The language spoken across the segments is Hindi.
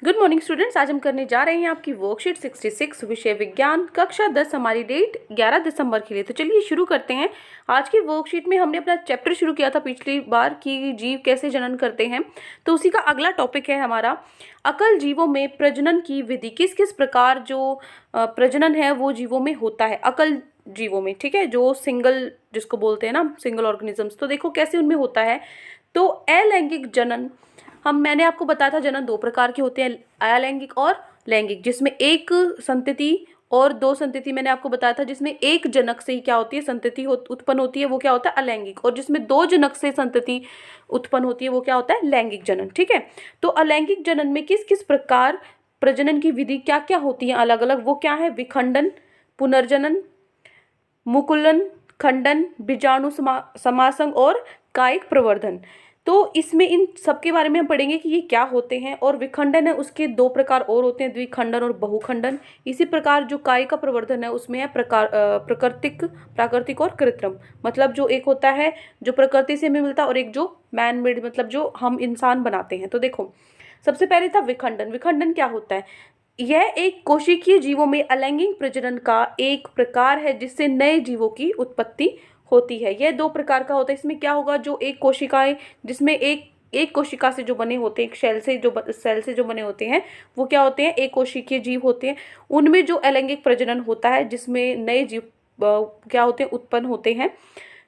Good morning students. आज हम करने जा रहे हैं आपकी वर्कशीट 66 विषय विज्ञान कक्षा 10। हमारी डेट 11 दिसंबर के लिए। तो चलिए शुरू करते हैं। आज की वर्कशीट में हमने अपना चैप्टर शुरू किया था पिछली बार कि जीव कैसे जनन करते हैं, तो उसी का अगला टॉपिक है हमारा अकल जीवों में प्रजनन की विधि। किस किस प्रकार जो प्रजनन है वो जीवों में होता है, अकल जीवों में, ठीक है, जो सिंगल जिसको बोलते हैं ना, सिंगल ऑर्गेनिजम्स। तो देखो कैसे उनमें होता है। तो अलैंगिक जनन, मैंने आपको बताया था जनन दो प्रकार के होते हैं, अलैंगिक और लैंगिक, जिसमें एक संतति और दो संतति मैंने आपको बताया था। जिसमें एक जनक से ही क्या होती है संतति उत्पन्न होती है, वो क्या होता है अलैंगिक, और जिसमें दो जनक से संतति उत्पन्न होती है वो क्या होता है लैंगिक जनन। ठीक है, तो अलैंगिक जनन में किस किस प्रकार प्रजनन की विधि क्या क्या होती है अलग अलग, वो क्या है, विखंडन, पुनर्जनन, मुकुलन, खंडन, बीजाणु समासंग और कायिक प्रवर्धन। तो इसमें इन सब के बारे में हम पढ़ेंगे कि ये क्या होते हैं। और विखंडन है उसके दो प्रकार और होते हैं, द्विखंडन और बहुखंडन। इसी प्रकार जो कायिक का प्रवर्धन है उसमें है प्राकृतिक और कृत्रिम। मतलब जो एक होता है जो प्रकृति से हमें मिलता है और एक जो मैन मेड, मतलब जो हम इंसान बनाते हैं। तो देखो सबसे पहले था विखंडन। विखंडन क्या होता है, यह एक कोशिकीय जीवों में अलैंगिक प्रजनन का एक प्रकार है जिससे नए जीवों की उत्पत्ति होती है। यह दो प्रकार का होता है। इसमें क्या होगा, जो एक कोशिकाएं, जिसमें एक कोशिका से जो बने होते हैं, एक सेल से जो बने होते हैं वो क्या होते हैं, एक कोशिकीय जीव होते हैं। उनमें जो अलैंगिक प्रजनन होता है जिसमें नए जीव क्या होते हैं उत्पन्न होते हैं,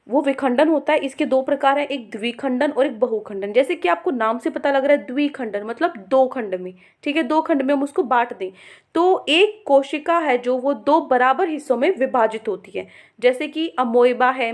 वो विखंडन होता है। इसके दो प्रकार है, एक द्विखंडन और एक बहुखंडन। जैसे कि आपको नाम से पता लग रहा है द्विखंडन मतलब दो खंड में, ठीक है, दो खंड में हम उसको बांट दें तो एक कोशिका है जो वो दो बराबर हिस्सों में विभाजित होती है। जैसे कि अमोइबा है,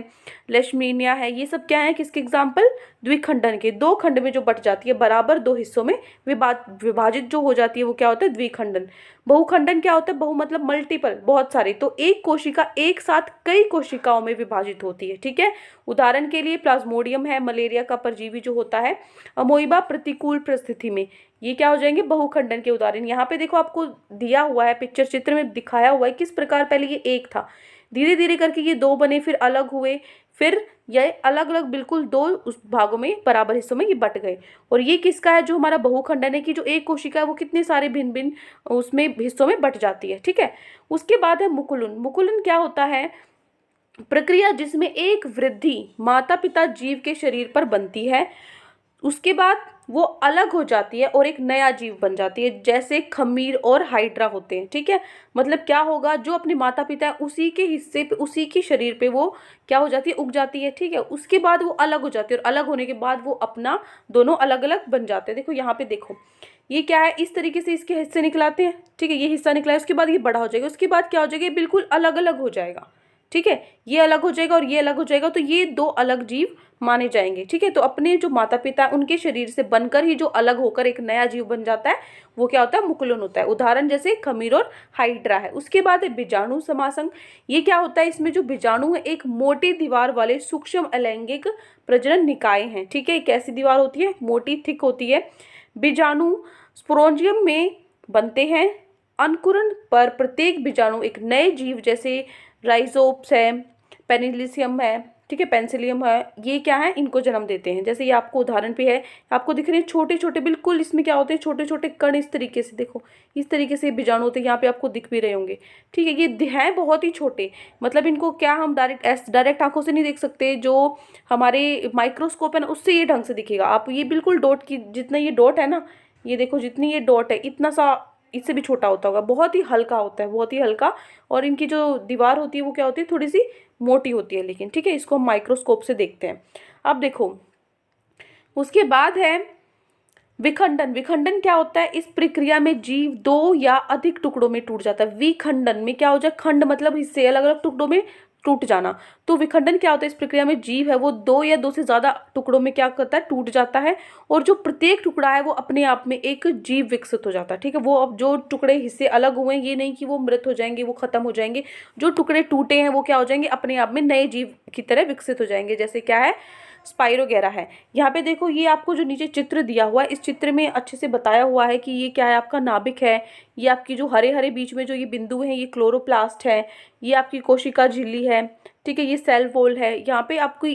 लेशमीनिया है, ये सब क्या है, किसके एग्जाम्पल, द्विखंडन के। दो खंड में जो बट जाती है, बराबर दो हिस्सों में विभाजित जो हो जाती है वो क्या होता है द्विखंडन। बहुखंडन क्या होता है, बहु मतलब मल्टीपल, बहुत सारी। तो एक कोशिका एक साथ कई कोशिकाओं में विभाजित होती है। ठीक है, उदाहरण के लिए प्लाज्मोडियम है, मलेरिया का परजीवी जो होता है, अमोइबा प्रतिकूल परिस्थिति में, ये क्या हो जाएंगे बहुखंडन के उदाहरण। यहाँ पे देखो आपको दिया हुआ है, चित्र में दिखाया हुआ है किस प्रकार पहले ये एक था, धीरे धीरे करके ये दो बने, फिर अलग हुए, फिर ये अलग अलग बिल्कुल दो उस भागों में बराबर हिस्सों में ये बट गए। और ये किसका है, जो हमारा बहुखंडन है, कि जो एक कोशिका है वो कितने सारे भिन्न भिन्न उसमें हिस्सों में बट जाती है। ठीक है, उसके बाद है मुकुलन। मुकुलन क्या होता है, प्रक्रिया जिसमें एक वृद्धि माता पिता जीव के शरीर पर बनती है, उसके बाद वो अलग हो जाती है और एक नया जीव बन जाती है, जैसे खमीर और हाइड्रा होते हैं। ठीक है, मतलब क्या होगा, जो अपने माता पिता है उसी के हिस्से पे, उसी के शरीर पे वो क्या हो जाती है, उग जाती है। ठीक है, उसके बाद वो अलग हो जाती है और अलग होने के बाद वो अपना दोनों अलग अलग बन जाते हैं। देखो यहाँ पे देखो ये क्या है, इस तरीके से इसके हिस्से निकलाते हैं। ठीक है, ये हिस्सा निकला है, उसके बाद ये बड़ा हो जाएगा, उसके बाद क्या हो जाएगा, ये बिल्कुल अलग अलग हो जाएगा। ठीक है, ये अलग हो जाएगा और ये अलग हो जाएगा, तो ये दो अलग जीव माने जाएंगे। ठीक है, तो अपने जो माता पिता है उनके शरीर से बनकर ही जो अलग होकर एक नया जीव बन जाता है वो क्या होता है, मुकुलन होता है। उदाहरण जैसे खमीर और हाइड्रा है। उसके बाद है बीजाणु समासंग। ये क्या होता है, इसमें जो बीजाणु है एक मोटी दीवार वाले सूक्ष्म अलैंगिक प्रजनन निकाय हैं। ठीक है, एक ऐसी दीवार होती है, मोटी थिक होती है। बीजाणु स्पोरेंजियम में बनते हैं। अंकुरण पर प्रत्येक बीजाणु एक नए जीव, जैसे राइजोप्स है, पेनिलिसियम है, ठीक है, पेंसिलियम है, ये क्या है, इनको जन्म देते हैं। जैसे ये आपको उदाहरण पे है, आपको दिख रहे हैं छोटे छोटे बिल्कुल, इसमें क्या होते हैं छोटे छोटे कण, इस तरीके से देखो, इस तरीके से बीजाणु होते हैं, यहाँ पे आपको दिख भी रहे होंगे। ठीक है, ये हैं बहुत ही छोटे, मतलब इनको क्या हम डायरेक्ट आंखों से नहीं देख सकते, जो हमारे माइक्रोस्कोप है ना उससे ये ढंग से दिखेगा। आप ये बिल्कुल डॉट की जितना ये डॉट है ना, ये देखो जितनी ये डॉट है इतना सा इससे भी छोटा होता होगा, बहुत ही हल्का होता है, बहुत ही हल्का। और इनकी जो दीवार होती है वो क्या होती है, थोड़ी सी मोटी होती है, लेकिन ठीक है, इसको हम माइक्रोस्कोप से देखते हैं। अब देखो उसके बाद है विखंडन। विखंडन क्या होता है, इस प्रक्रिया में जीव दो या अधिक टुकड़ों में टूट जाता है। विखंडन में क्या हो जाए, खंड मतलब हिस्से, अलग अलग टुकड़ों में टूट जाना। तो विखंडन क्या होता है, इस प्रक्रिया में जीव है वो दो या दो से ज्यादा टुकड़ों में क्या करता है, टूट जाता है। और जो प्रत्येक टुकड़ा है वो अपने आप में एक जीव विकसित हो जाता है। ठीक है, वो अब जो टुकड़े हिस्से अलग हुए ये नहीं कि वो मृत हो जाएंगे, वो खत्म हो जाएंगे, जो टुकड़े टूटे हैं वो क्या हो जाएंगे, अपने आप में नए जीव की तरह विकसित हो जाएंगे। जैसे क्या है, स्पाइरोगेरा है। यहाँ पे देखो ये आपको जो नीचे चित्र दिया हुआ है, इस चित्र में अच्छे से बताया हुआ है कि ये क्या है, आपका नाभिक है, ये आपकी जो हरे हरे बीच में जो ये बिंदु हैं ये क्लोरोप्लास्ट है, ये आपकी कोशिका झिल्ली है। ठीक है, ये सेल वॉल है। यहाँ पे आपको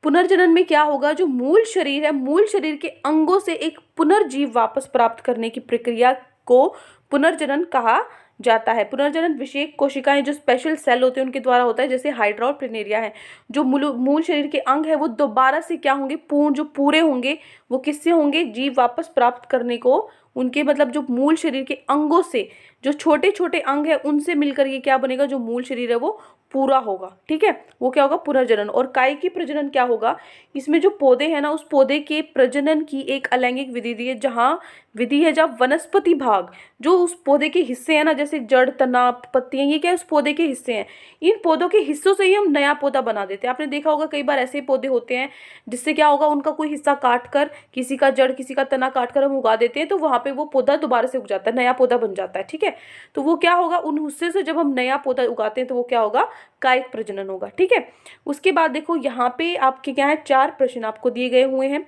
पुनर्जनन में क्या होगा, जो मूल शरीर है, मूल शरीर के अंगों से एक पुनर्जीव वापस प्राप्त करने की प्रक्रिया को पुनर्जनन कहा जाता है। पुनर्जनन विशेष कोशिकाएं, जो स्पेशल सेल होते हैं, उनके द्वारा होता है, जैसे हाइड्रा और प्लिनेरिया है। जो मूल शरीर के अंग है वो दोबारा से क्या होंगे, जो पूरे होंगे वो किससे होंगे, जीव वापस प्राप्त करने को उनके मतलब जो मूल शरीर के अंगों से, जो छोटे छोटे अंग है उनसे मिलकर ये क्या बनेगा, जो मूल शरीर है वो पूरा होगा। ठीक है, वो क्या होगा, पुनर्जनन। और कायिकी प्रजनन क्या होगा, इसमें जो पौधे हैं ना, उस पौधे के प्रजनन की एक अलैंगिक विधि दी है, जहाँ वनस्पति भाग, जो उस पौधे के हिस्से हैं ना, जैसे जड़, तना, पत्तियां, ये क्या है, उस पौधे के हिस्से हैं। इन पौधों के हिस्सों से ही हम नया पौधा बना देते हैं। आपने देखा होगा कई बार ऐसे पौधे होते हैं जिससे क्या होगा, उनका कोई हिस्सा काट कर, किसी का जड़, किसी का तना काट कर हम उगा देते हैं, तो वहां पे वो पौधा दोबारा से उग जाता है, नया पौधा बन जाता है। ठीक है, तो वो क्या होगा, उन हिस्से से जब हम नया पौधा उगाते हैं तो वो क्या होगा, कायिक प्रजनन होगा। ठीक है, उसके बाद देखो यहाँ पे आपके क्या है, 4 प्रश्न आपको दिए गए हुए हैं।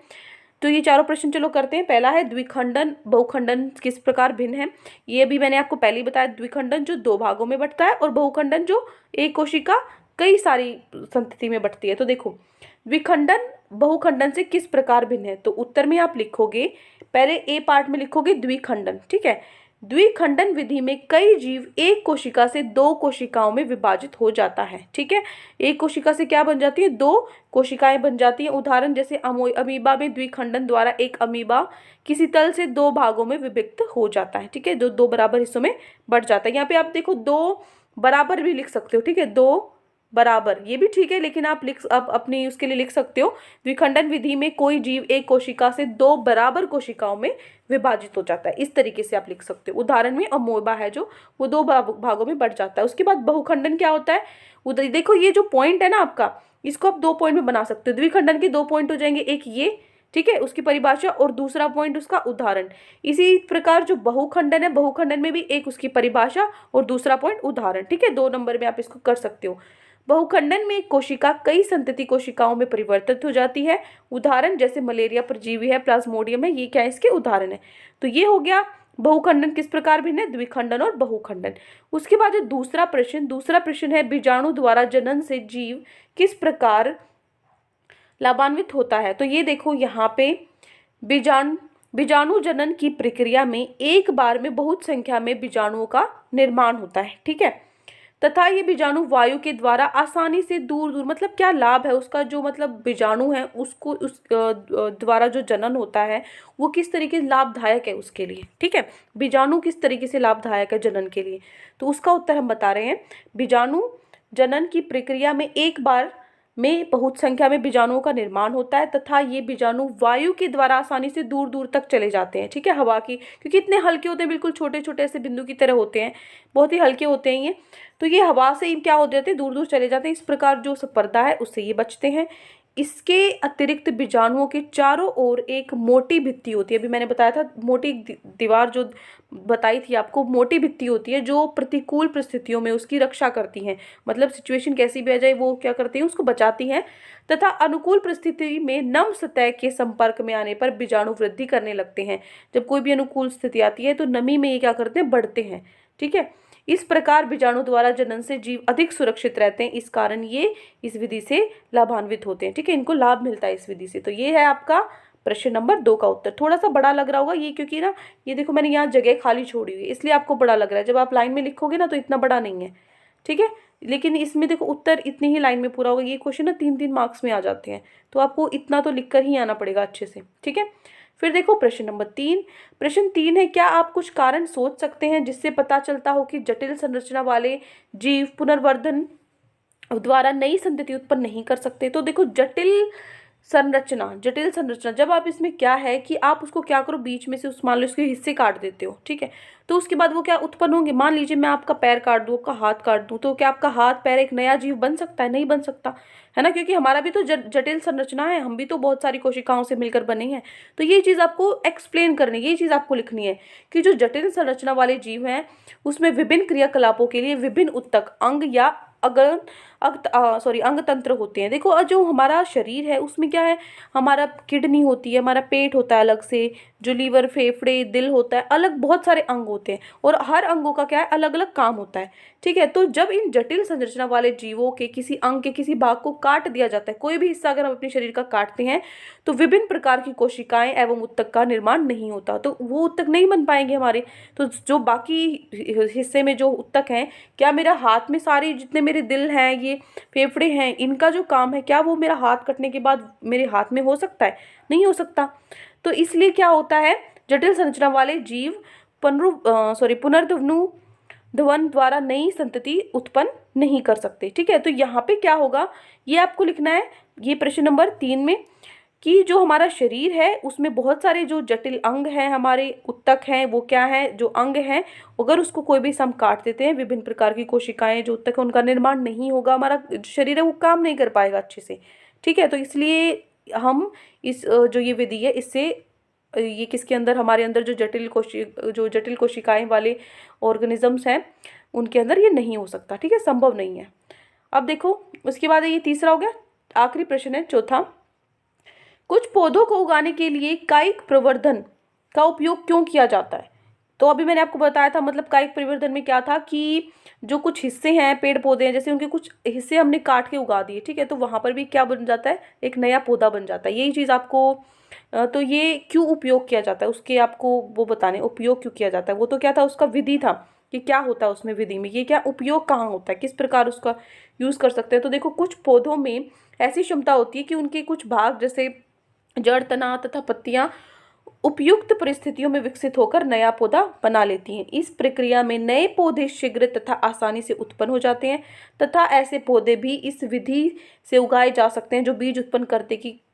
तो ये चारों प्रश्न चलो करते हैं। पहला है, द्विखंडन बहुखंडन किस प्रकार भिन्न है। ये भी मैंने आपको पहले ही बताया, द्विखंडन जो 2 भागों में बंटता है और बहुखंडन जो एक कोशिका कई सारी संतति में बंटती है। तो देखो, द्विखंडन बहुखंडन से किस प्रकार भिन्न है, तो उत्तर में आप लिखोगे, पहले ए पार्ट में लिखोगे द्विखंडन। ठीक है, द्विखंडन विधि में कई जीव एक कोशिका से 2 कोशिकाओं में विभाजित हो जाता है। ठीक है, एक कोशिका से क्या बन जाती है, 2 कोशिकाएं बन जाती हैं। उदाहरण जैसे अमीबा में द्विखंडन द्वारा एक अमीबा किसी तल से 2 भागों में विभक्त हो जाता है। ठीक है, जो 2 बराबर हिस्सों में बढ़ जाता है। यहाँ पे आप देखो 2 बराबर भी लिख सकते हो। ठीक है, 2 बराबर ये भी ठीक है, लेकिन आप अपनी उसके लिए लिख सकते हो, द्विखंडन विधि में कोई जीव एक कोशिका से 2 बराबर कोशिकाओं में विभाजित हो जाता है। इस तरीके से आप लिख सकते हो। उदाहरण में अमोबा है जो, वो 2 भागों में बढ़ जाता है। उसके बाद बहुखंडन क्या होता है, उधर देखो ये जो पॉइंट है ना आपका, इसको आप 2 पॉइंट में बना सकते हो। द्विखंडन के 2 पॉइंट हो जाएंगे, एक ये, ठीक है, उसकी परिभाषा, और दूसरा पॉइंट उसका उदाहरण। इसी प्रकार जो बहुखंडन है, बहुखंडन में भी एक उसकी परिभाषा और दूसरा पॉइंट उदाहरण। ठीक है, 2 नंबर में आप इसको कर सकते हो। बहुखंडन में एक कोशिका कई संतति कोशिकाओं में परिवर्तित हो जाती है। उदाहरण जैसे मलेरिया परजीवी है, प्लाज्मोडियम है, ये क्या है, इसके उदाहरण है। तो ये हो गया बहुखंडन किस प्रकार भिन्न है, द्विखंडन और बहुखंडन। उसके बाद जो दूसरा प्रश्न है, बीजाणु द्वारा जनन से जीव किस प्रकार लाभान्वित होता है। तो ये देखो, यहाँ पे बीजाणु जनन की प्रक्रिया में एक बार में बहुत संख्या में बीजाणुओं का निर्माण होता है। ठीक है, तथा ये बीजाणु वायु के द्वारा आसानी से दूर दूर, मतलब क्या लाभ है उसका, जो मतलब बीजाणु है उसको उस द्वारा जो जनन होता है वो किस तरीके से लाभदायक है उसके लिए। ठीक है, बीजाणु किस तरीके से लाभदायक है जनन के लिए, तो उसका उत्तर हम बता रहे हैं। बीजाणु जनन की प्रक्रिया में एक बार में बहुत संख्या में बीजाणुओं का निर्माण होता है, तथा ये बीजाणु वायु के द्वारा आसानी से दूर दूर तक चले जाते हैं। ठीक है, हवा की, क्योंकि इतने हल्के होते हैं, बिल्कुल छोटे छोटे ऐसे बिंदु की तरह होते हैं, बहुत ही हल्के होते हैं ये, तो ये हवा से ही क्या हो जाते हैं, दूर दूर चले जाते हैं। इस प्रकार जो पर्दा है उससे ये बचते हैं। इसके अतिरिक्त बीजाणुओं के चारों ओर एक मोटी भित्ति होती है। अभी मैंने बताया था, मोटी दीवार जो बताई थी आपको, मोटी भित्ति होती है जो प्रतिकूल परिस्थितियों में उसकी रक्षा करती हैं। मतलब सिचुएशन कैसी भी आ जाए वो क्या करती हैं, उसको बचाती हैं। तथा अनुकूल परिस्थिति में नम सतह के संपर्क में आने पर बीजाणु वृद्धि करने लगते हैं। जब कोई भी अनुकूल स्थिति आती है तो नमी में ये क्या करते हैं, बढ़ते हैं। ठीक है, इस प्रकार बीजाणु द्वारा जनन से जीव अधिक सुरक्षित रहते हैं। इस कारण ये इस विधि से लाभान्वित होते हैं। ठीक है, इनको लाभ मिलता है इस विधि से। तो ये है आपका प्रश्न नंबर 2 का उत्तर। थोड़ा सा बड़ा लग रहा होगा ये, क्योंकि ना ये देखो मैंने यहाँ जगह खाली छोड़ी हुई है, इसलिए आपको बड़ा लग रहा है। जब आप लाइन में लिखोगे ना तो इतना बड़ा नहीं है। ठीक है, लेकिन इसमें देखो उत्तर इतनी ही लाइन में पूरा होगा। ये क्वेश्चन ना 3-3 मार्क्स में आ जाते हैं, तो आपको इतना तो लिख कर ही आना पड़ेगा अच्छे से। ठीक है, फिर देखो प्रश्न नंबर 3। प्रश्न 3 है, क्या आप कुछ कारण सोच सकते हैं जिससे पता चलता हो कि जटिल संरचना वाले जीव पुनर्वर्धन द्वारा नई संतति उत्पन्न नहीं कर सकते। तो देखो, जटिल संरचना जब आप इसमें क्या है कि आप उसको क्या करो, बीच में से उस मान लो इसके हिस्से काट देते हो। ठीक है, तो उसके बाद वो क्या उत्पन्न होंगे। मान लीजिए मैं आपका पैर काट दूं, आपका हाथ काट दूं, तो क्या आपका हाथ पैर एक नया जीव बन सकता है? नहीं बन सकता है ना, क्योंकि हमारा भी तो जटिल संरचना है, हम भी तो बहुत सारी कोशिकाओं से मिलकर बने हैं। तो ये चीज़ आपको एक्सप्लेन करनी है, ये चीज़ आपको लिखनी है कि जो जटिल संरचना वाले जीव हैं उसमें विभिन्न क्रियाकलापों के लिए विभिन्न उत्तक अंग या अंग तंत्र होते हैं। देखो जो हमारा शरीर है उसमें क्या है, हमारा किडनी होती है, हमारा पेट होता है अलग से, जो लीवर, फेफड़े, दिल होता है, अलग बहुत सारे अंग होते हैं और हर अंगों का क्या है, अलग अलग काम होता है। ठीक है, तो जब इन जटिल संरचना वाले जीवों के किसी अंग के किसी भाग को काट दिया जाता है, कोई भी हिस्सा अगर हम अपने शरीर का काटते हैं तो विभिन्न प्रकार की कोशिकाएं एवं ऊतक का निर्माण नहीं होता, तो वो ऊतक नहीं बन पाएंगे हमारे। तो जो बाकी हिस्से में जो ऊतक हैं, क्या मेरा हाथ में सारे जितने मेरे दिल हैं, ये फेफड़े हैं, इनका जो काम है, क्या वो मेरा हाथ कटने के बाद मेरे हाथ में हो सकता है? नहीं हो सकता। तो इसलिए क्या होता है, जटिल संरचना वाले जीव पुनर्धनु ध्वन द्वारा नई संतति उत्पन्न नहीं कर सकते। ठीक है, तो यहाँ पे क्या होगा, ये आपको लिखना है, ये प्रश्न नंबर 3 में, कि जो हमारा शरीर है उसमें बहुत सारे जो जटिल अंग हैं, हमारे ऊतक हैं, वो क्या है, जो अंग हैं, अगर उसको कोई भी हम काट देते हैं, विभिन्न प्रकार की कोशिकाएं जो ऊतक है उनका निर्माण नहीं होगा, हमारा शरीर है वो काम नहीं कर पाएगा अच्छे से। ठीक है, तो इसलिए हम इस जो ये विधि है, इससे ये किसके अंदर, हमारे अंदर जो जटिल कोशिकाएं वाले ऑर्गेनिजम्स हैं उनके अंदर ये नहीं हो सकता। ठीक है, संभव नहीं है। अब देखो उसके बाद ये तीसरा हो गया, आखिरी प्रश्न है चौथा, कुछ पौधों को उगाने के लिए कायिक प्रवर्धन का उपयोग क्यों किया जाता है? तो अभी मैंने आपको बताया था, मतलब कायिक प्रवर्धन में क्या था कि जो कुछ हिस्से हैं, पेड़ पौधे हैं, जैसे उनके कुछ हिस्से हमने काट के उगा दिए, ठीक है, तो वहां पर भी क्या बन जाता है, एक नया पौधा बन जाता है। यही चीज़ आपको तो ये क्यों उपयोग किया जाता है उसके आपको वो बताने, उपयोग क्यों किया जाता है, वो तो क्या था, उसका विधि था कि क्या होता है उसमें, विधि में ये क्या उपयोग कहाँ होता है, किस प्रकार उसका यूज़ कर सकते हैं। तो देखो कुछ पौधों में ऐसी क्षमता होती है कि उनके कुछ भाग जैसे जड़, तना तथा पत्तियां उपयुक्त परिस्थितियों में विकसित होकर नया पौधा बना लेती हैं। इस प्रक्रिया में नए पौधे शीघ्र तथा आसानी से उत्पन्न हो जाते हैं तथा ऐसे पौधे भी इस विधि से उगाए जा सकते हैं जो बीज उत्पन्न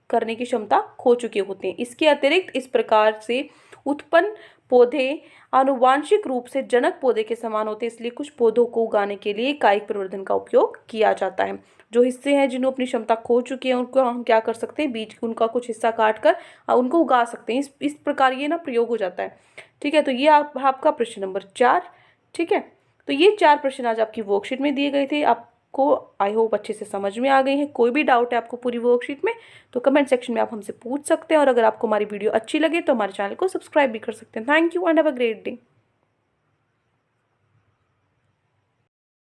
करने की क्षमता खो चुके होते हैं। इसके अतिरिक्त इस प्रकार से उत्पन्न पौधे आनुवांशिक रूप से जनक पौधे के समान होते हैं, इसलिए कुछ पौधों को उगाने के लिए कायिक प्रवर्धन का उपयोग किया जाता है। जो हिस्से हैं जिन्होंने अपनी क्षमता खो चुकी है उनको हम क्या कर सकते हैं, बीज उनका कुछ हिस्सा काट कर उनको उगा सकते हैं। इस प्रकार ये ना प्रयोग हो जाता है। ठीक है, तो ये आपका प्रश्न नंबर 4। ठीक है, तो ये 4 प्रश्न आज आपकी वर्कशीट में दिए गए थे। आपको आई होप अच्छे से समझ में आ गई है। कोई भी डाउट है आपको पूरी वर्कशीट में तो कमेंट सेक्शन में आप हमसे पूछ सकते हैं, और अगर आपको हमारी वीडियो अच्छी लगे तो हमारे चैनल को सब्सक्राइब भी कर सकते हैं। Thank you and have a great day.